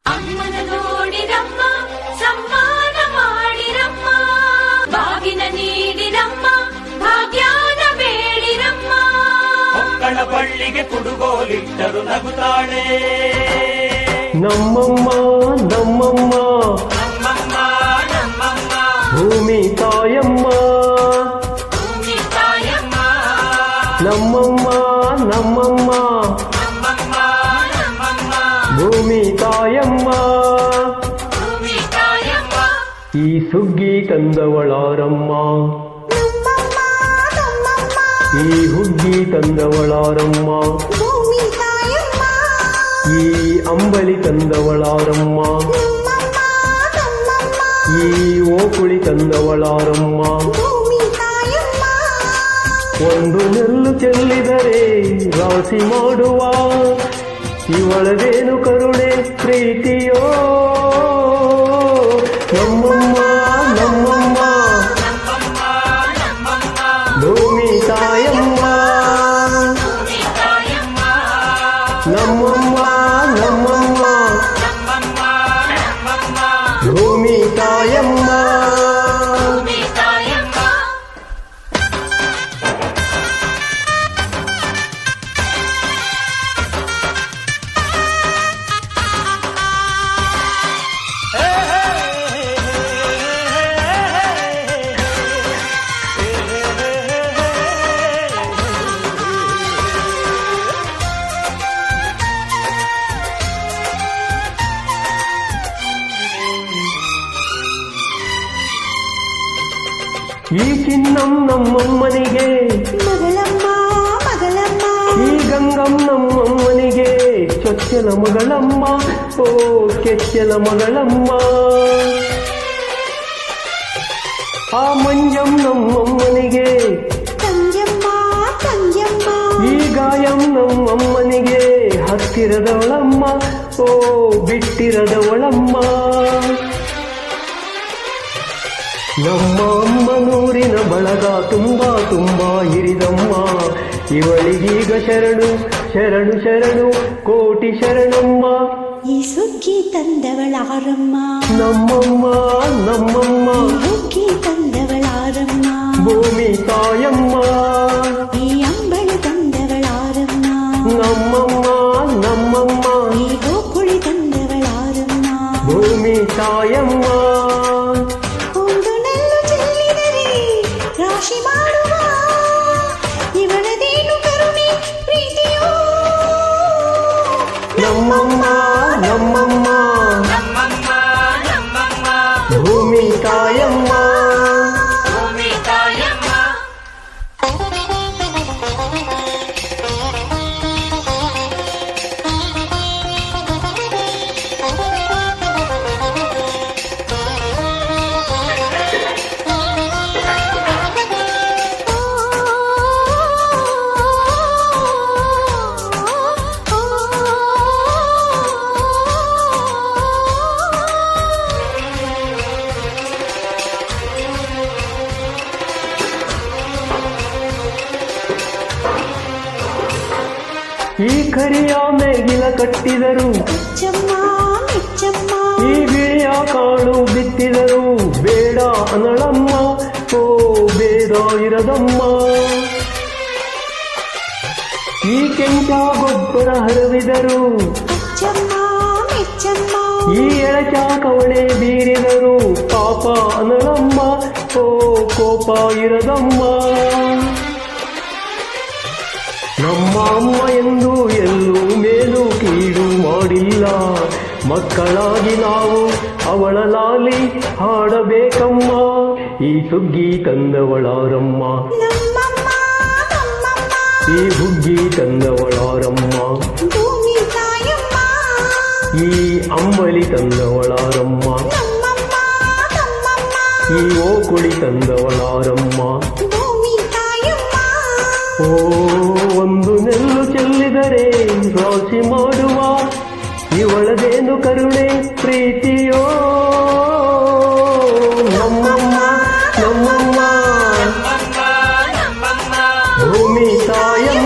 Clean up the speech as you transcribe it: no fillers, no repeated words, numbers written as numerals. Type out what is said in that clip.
ಅಮ್ಮನ ನೋಡಿರಮ್ಮ, ಸಮ್ಮಾನ ಮಾಡಿರಮ್ಮ, ಬಾಗಿನ ನೀಡಿರಮ್ಮ, ಭಾಗ್ಯಾನ ಬೇಡಿರಮ್ಮ. ಮಕ್ಕಳ ಬಳ್ಳಿಗೆ ಕುಡುಗೋಲಿಟ್ಟರು ನಗುತ್ತಾಳೆ ನಮ್ಮಮ್ಮ ನಮ್ಮಮ್ಮ ನಮ್ಮಮ್ಮ ನಮ್ಮಮ್ಮ ಭೂಮಿ ತಾಯಮ್ಮ ಭೂಮಿ ತಾಯಮ್ಮ ನಮ್ಮಮ್ಮ ನಮ್ಮಮ್ಮ ನಮ್ಮಮ್ಮ ನಮ್ಮಮ್ಮ ಭೂಮಿ ತಾಯಮ್ಮ ಭೂಮಿ ತಾಯಮ್ಮ. ಈ ಸುಗ್ಗಿ ತಂದವಳಾರಮ್ಮ, ಈ ಹುಗ್ಗಿ ತಂದವಳಾರಮ್ಮ, ಈ ಅಂಬಲಿ ತಂದವಳಾರಮ್ಮ, ಈ ಓಕುಳಿ ತಂದವಳಾರಮ್ಮ. ಒಂದು ನೆಲ್ಲು ಚೆಲ್ಲಿದರೆ ರಾಶಿ ಮಾಡುವ ಇವಳದೇನು ಕರುಣೆ ಪ್ರೀತಿಯೋ. ನಮ್ಮಮ್ಮ ನಮ್ಮಮ್ಮ ಭೂಮಿ ತಾಯಮ್ಮ, ನಮ್ಮಮ್ಮ ನಮ್ಮಮ್ಮ ಭೂಮಿ ತಾಯಮ್ಮ. ಈ ಚಿನ್ನಂ ನಮ್ಮಮ್ಮನಿಗೆ ಮಗಳಮ್ಮ ಮಗಳಮ್ಮ, ಈ ಗಂಗಂ ನಮ್ಮಮ್ಮನಿಗೆ ಚೊಚ್ಚಲ ಮಗಳಮ್ಮ, ಓ ಕೆಚ್ಚಲ ಮಗಳಮ್ಮ. ಆ ಮಂಜಂ ನಮ್ಮಮ್ಮನಿಗೆ ತಂಜಮ್ಮ ತಂಜಮ್ಮ, ಈ ಗಾಯಂ ನಮ್ಮಮ್ಮನಿಗೆ ಹತ್ತಿರದವಳಮ್ಮ, ಓ ಬಿಟ್ಟಿರದವಳಮ್ಮ. ನಮ್ಮ ಅಮ್ಮನೂರಿನ ಬಳಗ ತುಂಬಾ ತುಂಬಾ ಹಿರಿದಮ್ಮ, ಇವಳಿಗೀಗ ಶರಣು ಶರಣು ಶರಣು ಕೋಟಿ ಶರಣಮ್ಮ. ಈ ಸುಗ್ಗಿ ತಂದವಳಾರಮ್ಮ, ನಮ್ಮಮ್ಮ ನಮ್ಮಮ್ಮ ಹುಗ್ಗಿ ತಂದವಳಾರಮ್ಮ, ಭೂಮಿ ತಾಯಮ್ಮ, ಈ ಅಂಬಳಿ ತಂದವಳಾರಮ್ಮ, ನಮ್ಮಮ್ಮ ನಮ್ಮಮ್ಮ ಈ ಗೋಕುಳಿ ತಂದವಳಾರಮ್ಮ. ಭೂಮಿ ತಾಯಮ್ಮ. ಒಂದು ನೆಲ್ಲು ಚೆಲ್ಲಿದರೆ ರಾಶಿ ಮಾಡುವ ಇವಳದೇನು ಕರುಣೆ ಪ್ರೀತಿಯೋ. ನಮ್ಮಮ್ಮ ನಮ್ಮಮ್ಮ ಭೂಮಿ ತಾಯಮ್ಮ. ಭೂಮಿ ತಾಯಮ್ಮ. ಈ ಕರಿಯ ನೇಗಿಲ ಕಟ್ಟಿದರು, ಮೆಚ್ಚಮ್ಮ ಮೆಚ್ಚಮ್ಮ, ಈ ಬಿಳಿಯ ಕಾಳು ಬಿತ್ತಿದರು ಬೇಡ ಅನಳಮ್ಮ, ಓ ಬೇಡ ಇರದಮ್ಮ. ಈ ಕೆಂಚ ಗೊಬ್ಬರ ಹರವಿದರು, ಮೆಚ್ಚಮ್ಮ ಮೆಚ್ಚಮ್ಮ, ಈ ಎಳಚ ಕವಳೆ ಬೀರಿದರು ಪಾಪ ಅನಳಮ್ಮ, ಓ ಕೋಪ ಇರದಮ್ಮ. ನಮ್ಮ ಅಮ್ಮ ಎಂದು ಎಲ್ಲೂ ಮೇಲೂ ಕೀಡು ಮಾಡಿಲ್ಲ, ಮಕ್ಕಳಾಗಿ ನಾವು ಅವಳ ಲಾಲಿ ಹಾಡಬೇಕಮ್ಮ. ಈ ಸುಗ್ಗಿ ತಂದವಳಾರಮ್ಮ, ನಮ್ಮಮ್ಮ ನಮ್ಮಮ್ಮ, ಈ ಹುಗ್ಗಿ ತಂದವಳಾರಮ್ಮ, ಭೂಮಿ ತಾಯಮ್ಮ, ಈ ಅಂಬಲಿ ತಂದವಳಾರಮ್ಮ, ನಮ್ಮಮ್ಮ ನಮ್ಮಮ್ಮ, ಈ ಓಕುಳಿ ತಂದವಳಾರಮ್ಮ. ಭೂಮಿ ತಾಯಮ್ಮ. ಓ ಒಂದು ನೆಲ್ಲು ಚೆಲ್ಲಿದರೆ ರಾಶಿ ಮಾಡುವ ಇವಳದೇನು ಕರುಣೆ ಪ್ರೀತಿಯೋ. ನಮ್ಮಮ್ಮ ನಮ್ಮಮ್ಮ ಭೂಮಿ ತಾಯಮ್ಮ